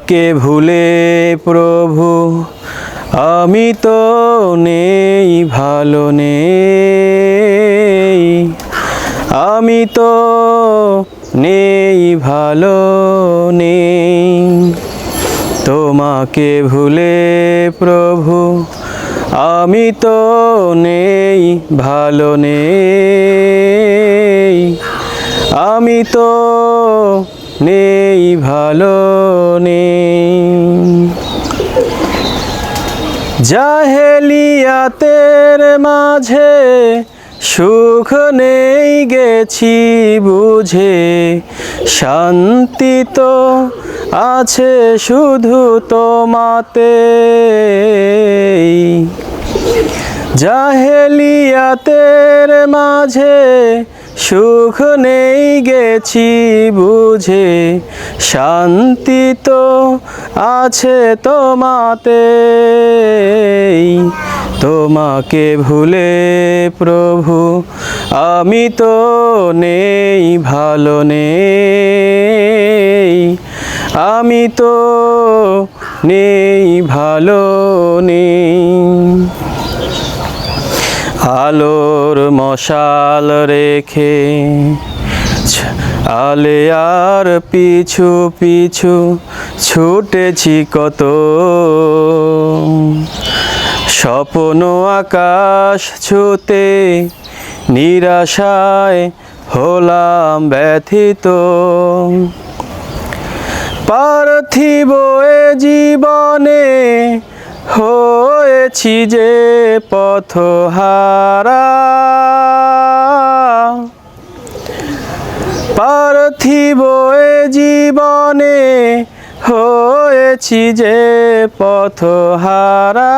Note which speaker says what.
Speaker 1: তোমাকে ভুলে প্রভু আমি তো নেই, ভালো নেই, আমি তো নেই, ভালো নেই। তোমাকে ভুলে প্রভু আমি তো নেই, ভালো নেই, আমি তো নেই, ভালো নেই। জাহেলিয়াতের মাঝে সুখ নেই গেছি বুঝে, শান্তি তো আছে শুধু তোমাতে। জাহেলিয়াতের মাঝে সুখ নেই গেছি বুঝে, শান্তি তো আছে তোমাতে। তোমাকে ভুলে প্রভু আমি তো নেই, ভালো নেই, আমি তো নেই, ভালো নেই। আলোর মশাল রেখে আলেয়ার পিছু পিছু ছুটেছি কত, স্বপ্ন আকাশ ছুতে নিরাশায় হলাম ব্যথিত। পার্থিব এ জীবনে হয়েছি যে পথহারা, পার্থিব এ জীবনে হয়েছি যে পথহারা।